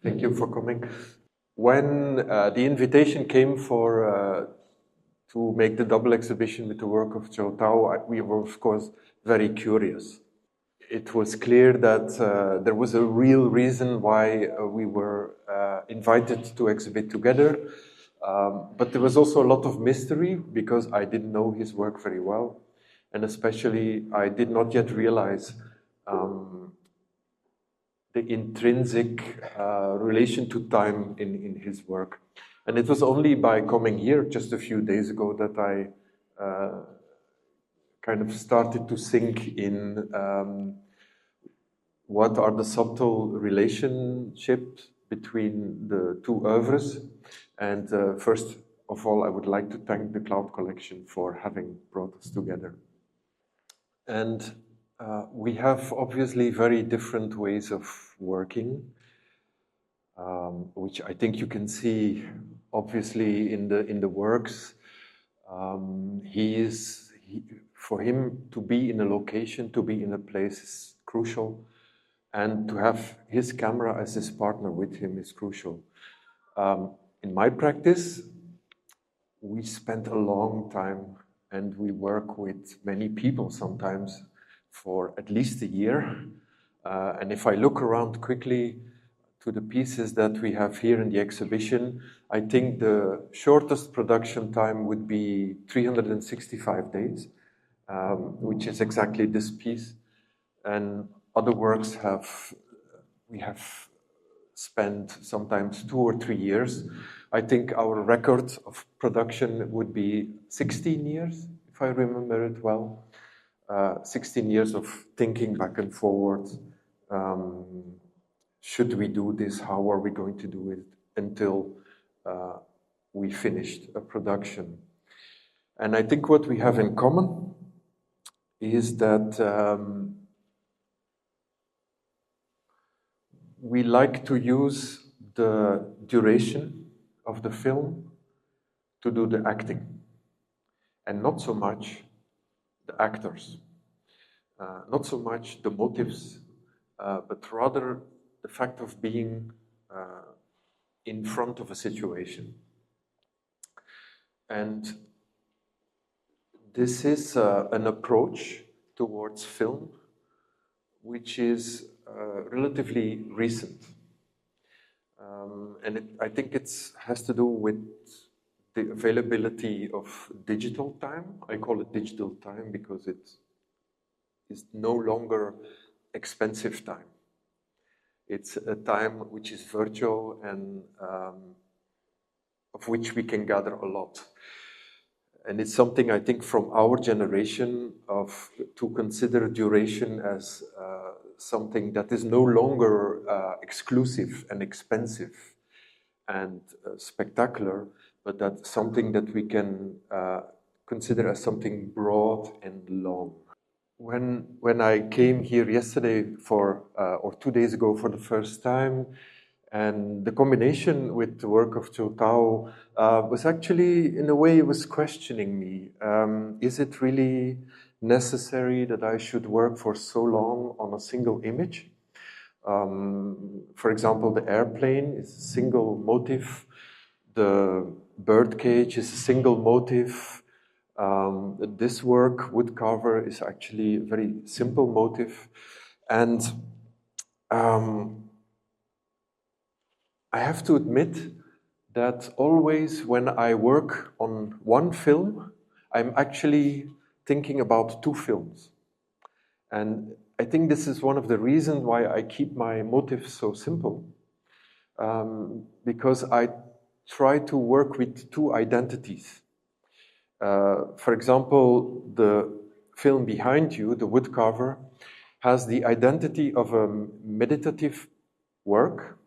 Thank you for coming. When the invitation came for to make the double exhibition with the work of Zhou Tao, we were of course very curious. It was clear that there was a real reason why we were invited to exhibit together, but there was also a lot of mystery because I didn't know his work very well, and especially I did not yet realize the intrinsic relation to time in his work. And it was only by coming here just a few days ago that I kind of started to sink in what are the subtle relationships between the two oeuvres. And first of all, I would like to thank the Cloud Collection for having brought us together. And we have obviously very different ways of working, which I think you can see obviously in the works. For him to be in a location, to be in a place is crucial, and to have his camera as his partner with him is crucial. In my practice, we spend a long time and we work with many people sometimes for at least a year. And if I look around quickly to the pieces that we have here in the exhibition, I think the shortest production time would be 365 days, which is exactly this piece. And other works we have spent sometimes 2 or 3 years. I think our record of production would be 16 years, if I remember it well. 16 years of thinking back and forward. Should we do this? How are we going to do it? Until we finished a production. And I think what we have in common is that we like to use the duration of the film to do the acting, and not so much the actors, not so much the motives, but rather the fact of being in front of a situation. And this is an approach towards film which is relatively recent. And I think it has to do with the availability of digital time. I call it digital time because it is no longer expensive time. It's a time which is virtual and of which we can gather a lot. And it's something I think from our generation to consider duration as something that is no longer exclusive and expensive and spectacular, but that's something that we can consider as something broad and long. When I came here yesterday or 2 days ago for the first time, and the combination with the work of Zhou Tao was actually, in a way, it was questioning me. Is it really necessary that I should work for so long on a single image? For example, the airplane is a single motif. The birdcage is a single motif. This work, woodcarver, is actually a very simple motif. And I have to admit that always when I work on one film, I'm actually thinking about 2 films. And I think this is one of the reasons why I keep my motifs so simple. Because I try to work with 2 identities. For example, the film behind you, the woodcarver, has the identity of a meditative work,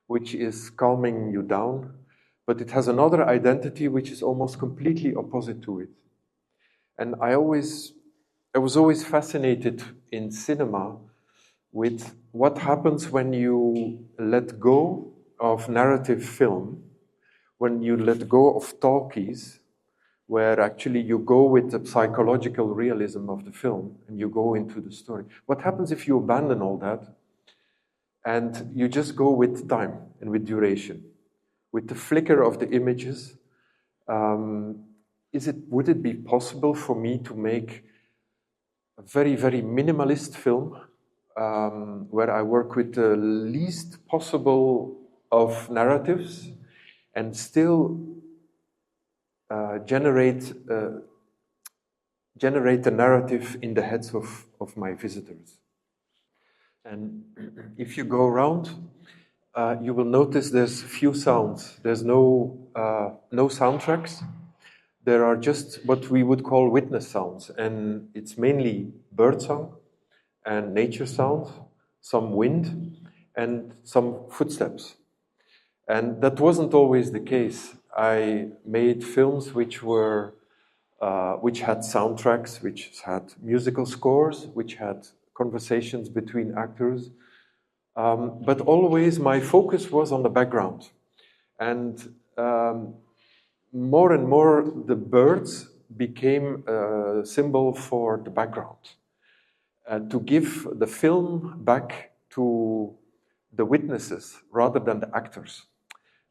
which is calming you down, but it has another identity which is almost completely opposite to it. And I was always fascinated in cinema with what happens when you let go of narrative film, when you let go of talkies, where actually you go with the psychological realism of the film and you go into the story. What happens if you abandon all that and you just go with time and with duration. With the flicker of the images, would it be possible for me to make a very, very minimalist film where I work with the least possible of narratives and still generate the narrative in the heads of my visitors? And if you go around, you will notice there's few sounds. There's no soundtracks. There are just what we would call witness sounds, and it's mainly birdsong and nature sound, some wind, and some footsteps. And that wasn't always the case. I made films which had soundtracks, which had musical scores, which had conversations between actors. But always my focus was on the background. And more and more the birds became a symbol for the background. To give the film back to the witnesses rather than the actors.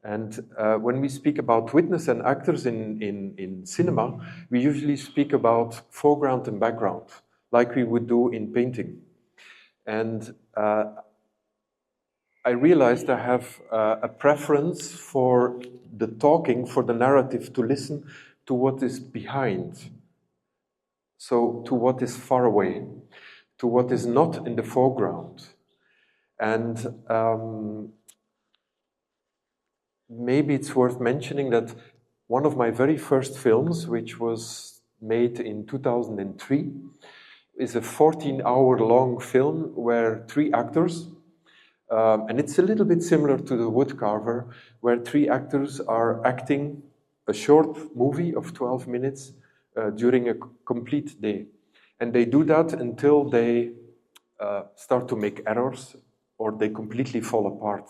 And when we speak about witness and actors in cinema, we usually speak about foreground and background, like we would do in painting. And I realized I have a preference for the talking, for the narrative, to listen to what is behind. So to what is far away, to what is not in the foreground. And maybe it's worth mentioning that one of my very first films, which was made in 2003, is a 14-hour-long film where 3 actors, and it's a little bit similar to The Woodcarver, where 3 actors are acting a short movie of 12 minutes during a complete day. And they do that until they start to make errors or they completely fall apart.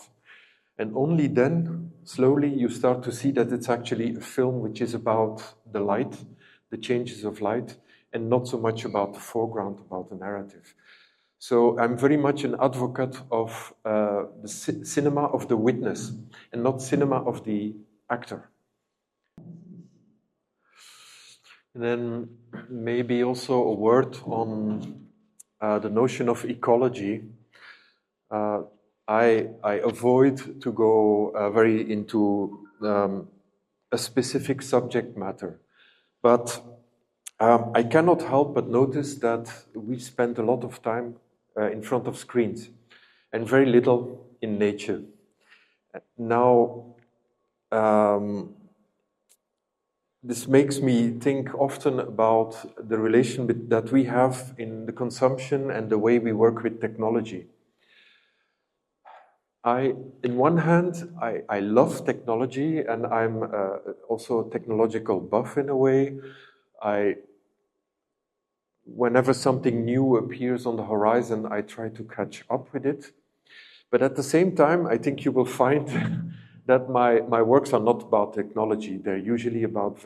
And only then, slowly, you start to see that it's actually a film which is about the light, the changes of light, and not so much about the foreground, about the narrative. So I'm very much an advocate of the cinema of the witness and not cinema of the actor. And then maybe also a word on the notion of ecology. I avoid to go very into a specific subject matter, but I cannot help but notice that we spend a lot of time in front of screens and very little in nature. Now, this makes me think often about the relation that we have in the consumption and the way we work with technology. In one hand, I love technology, and I'm also a technological buff in a way. Whenever something new appears on the horizon, I try to catch up with it. But at the same time, I think you will find that my works are not about technology. They're usually about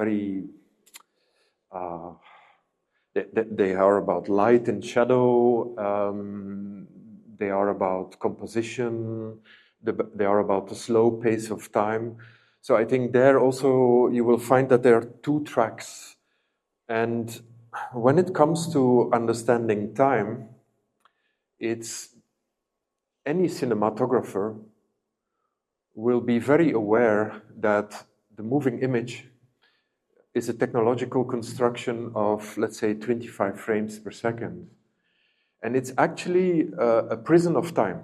they are about light and shadow. They are about composition. They are about the slow pace of time. So I think there also you will find that there are 2 tracks. And when it comes to understanding time, it's any cinematographer will be very aware that the moving image is a technological construction of, let's say, 25 frames per second. And it's actually a prison of time.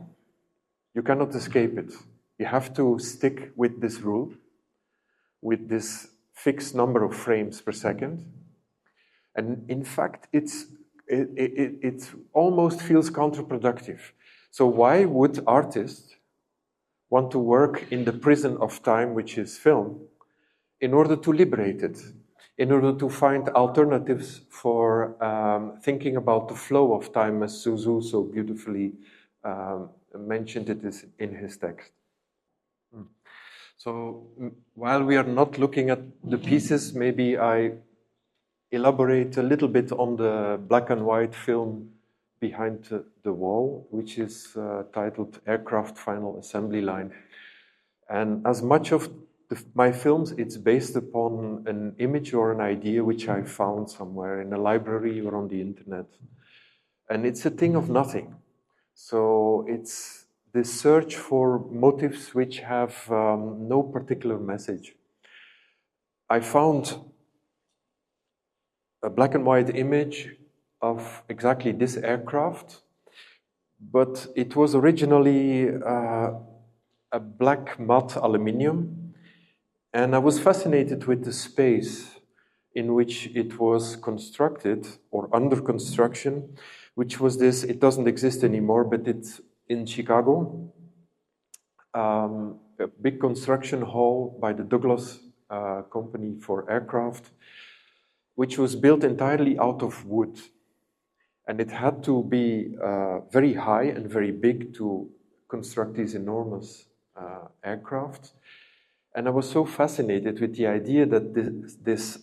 You cannot escape it. You have to stick with this rule, with this fixed number of frames per second. And in fact, it almost feels counterproductive. So why would artists want to work in the prison of time, which is film, in order to liberate it, in order to find alternatives for thinking about the flow of time, as Suzu so beautifully mentioned it in his text. So while we are not looking at the pieces, maybe I elaborate a little bit on the black and white film behind the wall, which is titled Aircraft Final Assembly Line. And as much of my films, it's based upon an image or an idea which I found somewhere in a library or on the internet. And it's a thing of nothing. So it's this search for motifs which have no particular message. I found a black and white image of exactly this aircraft, but it was originally a black matte aluminium, and I was fascinated with the space in which it was constructed or under construction, which was this, it doesn't exist anymore, but it's in Chicago, a big construction hall by the Douglas company for aircraft, which was built entirely out of wood. And it had to be very high and very big to construct these enormous aircraft. And I was so fascinated with the idea that this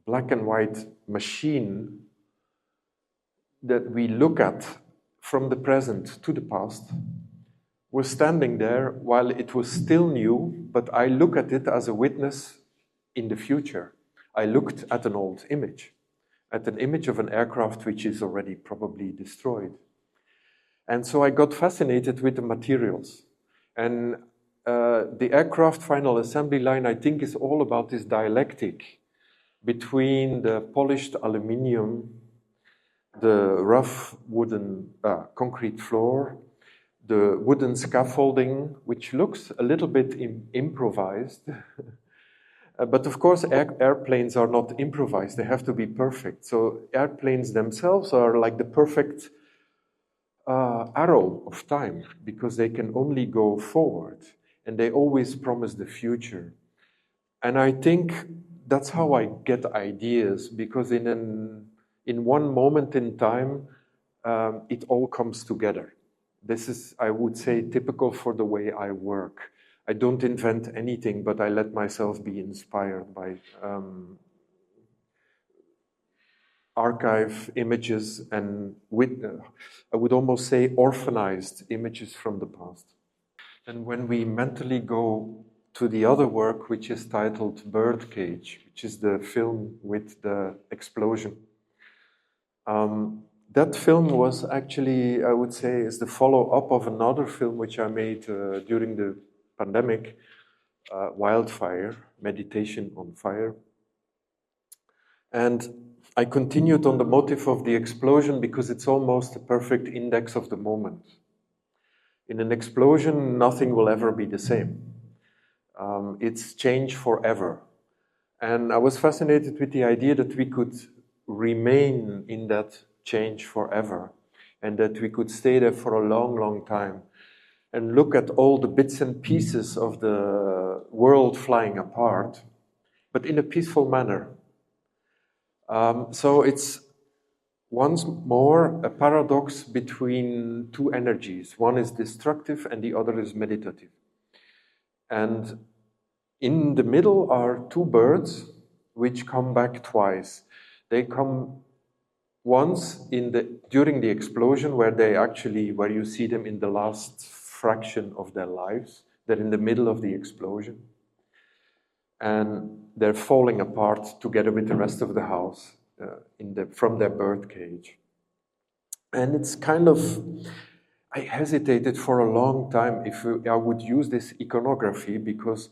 black and white machine that we look at from the present to the past was standing there while it was still new, but I look at it as a witness in the future. I looked at an old image, at an image of an aircraft which is already probably destroyed. And so I got fascinated with the materials. And the aircraft final assembly line, I think, is all about this dialectic between the polished aluminium, the rough wooden concrete floor, the wooden scaffolding, which looks a little bit improvised. But of course, airplanes are not improvised. They have to be perfect. So airplanes themselves are like the perfect arrow of time, because they can only go forward, and they always promise the future. And I think that's how I get ideas, because in one moment in time, it all comes together. This is, I would say, typical for the way I work. I don't invent anything, but I let myself be inspired by archive images and I would almost say orphanized images from the past. And when we mentally go to the other work, which is titled Birdcage, which is the film with the explosion, that film was actually, I would say, is the follow-up of another film which I made during the pandemic, Wildfire, Meditation on Fire. And I continued on the motif of the explosion because it's almost a perfect index of the moment. In an explosion, nothing will ever be the same. It's change forever. And I was fascinated with the idea that we could remain in that change forever, and that we could stay there for a long, long time and look at all the bits and pieces of the world flying apart, but in a peaceful manner. So it's once more a paradox between two energies. One is destructive and the other is meditative. And in the middle are two birds which come back twice. They come once during the explosion, where you see them in the last fraction of their lives. They're in the middle of the explosion. And they're falling apart together with the rest of the house from their birdcage. And it's kind of, I hesitated for a long time if I would use this iconography, because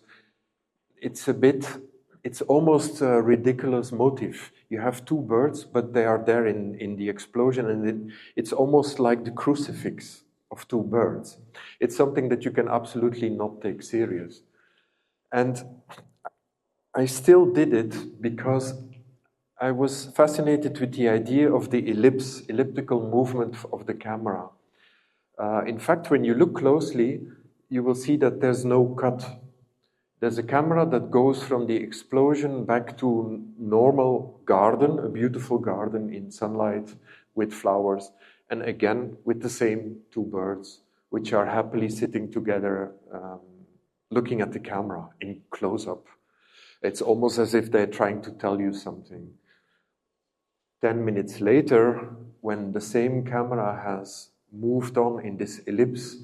it's almost a ridiculous motif. You have two birds, but they are there in the explosion, and it's almost like the crucifix of two birds. It's something that you can absolutely not take serious. And I still did it because I was fascinated with the idea of the elliptical movement of the camera. In fact, when you look closely, you will see that there's no cut. There's a camera that goes from the explosion back to normal garden, a beautiful garden in sunlight with flowers, and again with the same two birds, which are happily sitting together, looking at the camera in close-up. It's almost as if they're trying to tell you something. 10 minutes later, when the same camera has moved on in this ellipse,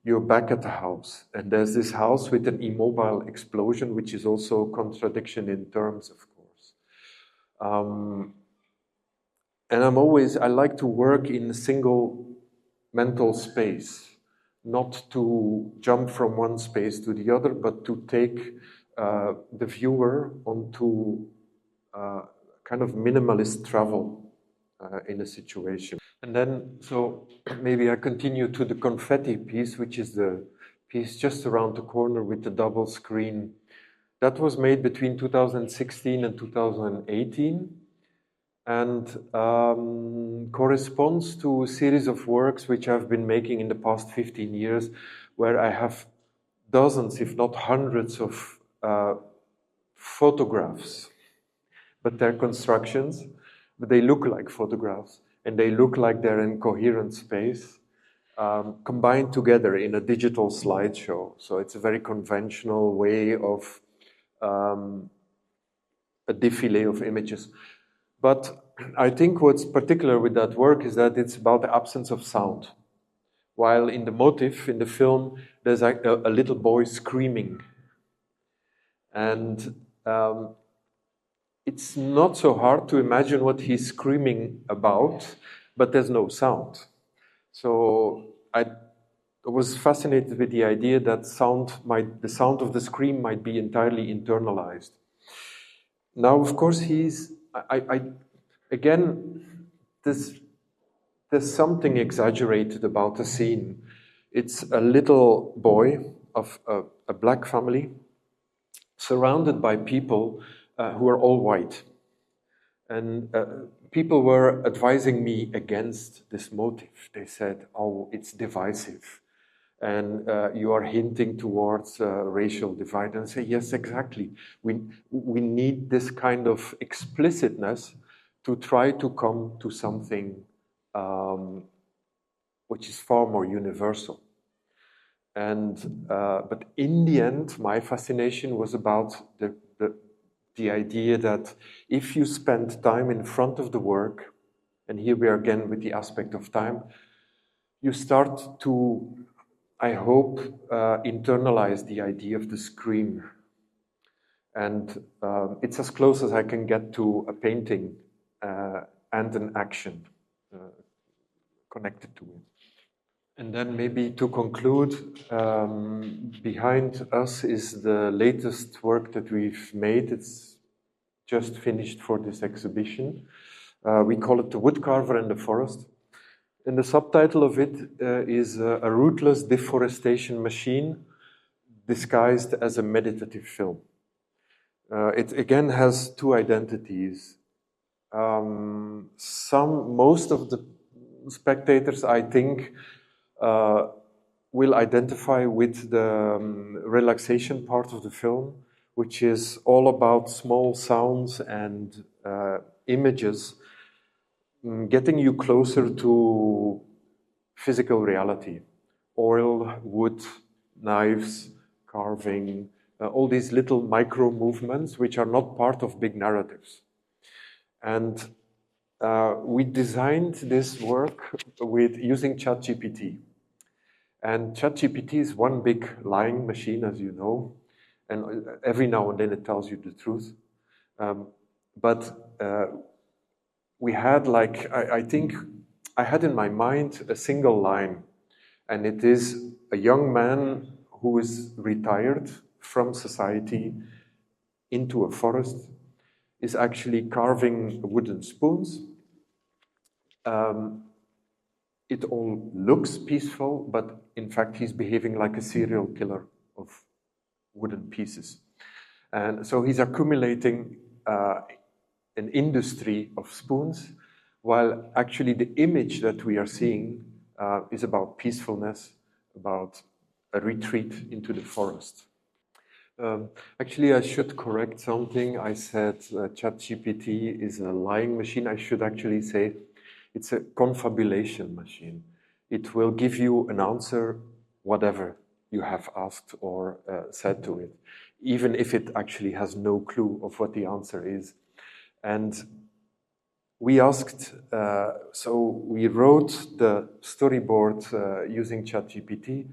you're back at the house. And there's this house with an immobile explosion, which is also a contradiction in terms, of course. And I like to work in a single mental space, not to jump from one space to the other, but to take the viewer onto kind of minimalist travel in a situation. And then, so maybe I continue to the confetti piece, which is the piece just around the corner with the double screen. That was made between 2016 and 2018 and corresponds to a series of works which I've been making in the past 15 years, where I have dozens, if not hundreds, of photographs, but they're constructions, but they look like photographs, and they look like they're in coherent space, combined together in a digital slideshow. So it's a very conventional way of a défilé of images. But I think what's particular with that work is that it's about the absence of sound. While in the motif, in the film, there's a little boy screaming. And it's not so hard to imagine what he's screaming about, but there's no sound. So I was fascinated with the idea that the sound of the scream might be entirely internalized. Now, of course, again, there's something exaggerated about the scene. It's a little boy of a black family surrounded by people who are all white. And people were advising me against this motif. They said, oh, it's divisive. And you are hinting towards racial divide. And I say, yes, exactly. We need this kind of explicitness to try to come to something which is far more universal. And but in the end, my fascination was about the idea that if you spend time in front of the work, and here we are again with the aspect of time, you start to, I hope, internalize the idea of the scream. And it's as close as I can get to a painting and an action connected to it. And then maybe to conclude, behind us is the latest work that we've made. It's just finished for this exhibition. We call it The Woodcarver and the Forest. And the subtitle of it is A Ruthless Deforestation Machine Disguised as a Meditative Film. It again has two identities. Most of the spectators, I think, will identify with the relaxation part of the film, which is all about small sounds and images, getting you closer to physical reality. Oil, wood, knives, carving, all these little micro movements which are not part of big narratives. And we designed this work using ChatGPT. And ChatGPT is one big lying machine, as you know, and every now and then it tells you the truth. But we had I think I had in my mind a single line, and it is a young man who is retired from society into a forest, is actually carving wooden spoons. It all looks peaceful, but in fact, he's behaving like a serial killer of wooden pieces. And so he's accumulating an industry of spoons, while actually the image that we are seeing is about peacefulness, about a retreat into the forest. Actually, I should correct something. I said ChatGPT is a lying machine. I should actually say it's a confabulation machine. It will give you an answer, whatever you have asked or said to it, even if it actually has no clue of what the answer is. And we asked, so we wrote the storyboard using ChatGPT,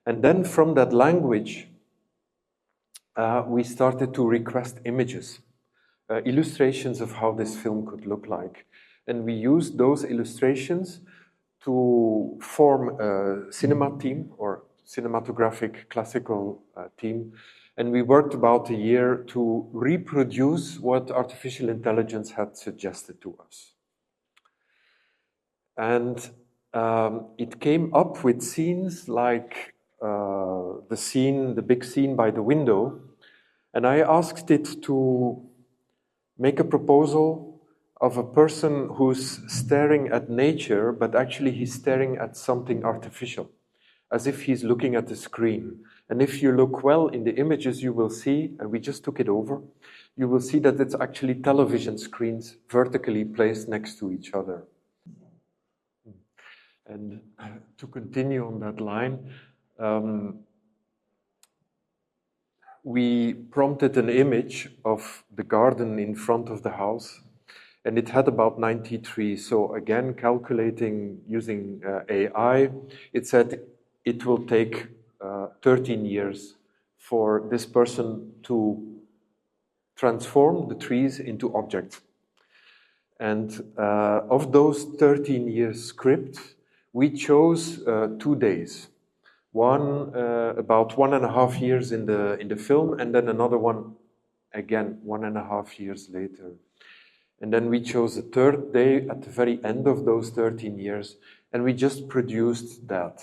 and then from that language, we started to request images, illustrations of how this film could look like. And we used those illustrations to form a cinema team or cinematographic classical team. And we worked about a year to reproduce what artificial intelligence had suggested to us. And it came up with scenes like the big scene by the window. And I asked it to make a proposal of a person who's staring at nature, but actually he's staring at something artificial, as if he's looking at the screen. And if you look well in the images, you will see, and we just took it over, you will see that it's actually television screens vertically placed next to each other. And to continue on that line, we prompted an image of the garden in front of the house, and it had about 90 trees. So again, calculating using AI, it said it will take 13 years for this person to transform the trees into objects. And of those 13 years script, we chose 2 days. One about 1.5 years in the film, and then another one again 1.5 years later. And then we chose a third day at the very end of those 13 years, and we just produced that.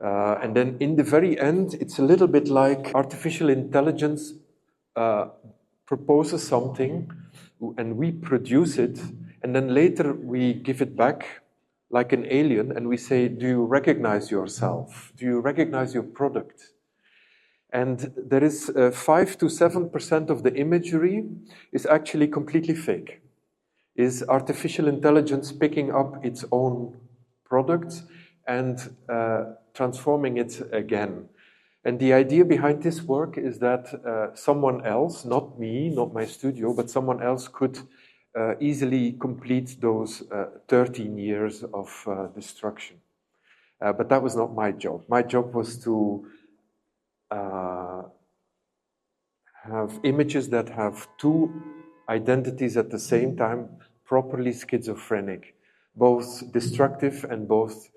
And then in the very end, it's a little bit like artificial intelligence proposes something, and we produce it, and then later we give it back like an alien, and we say, do you recognize yourself? Do you recognize your product? And there is 5 to 7% of the imagery is actually completely fake. Is artificial intelligence picking up its own products and transforming it again. And the idea behind this work is that someone else, not me, not my studio, but someone else could easily complete those 13 years of destruction. But that was not my job. My job was to have images that have two identities at the same time, properly schizophrenic, both destructive and both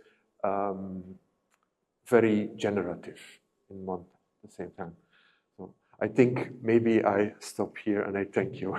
very generative in one at the same time. So I think maybe I stop here and I thank you.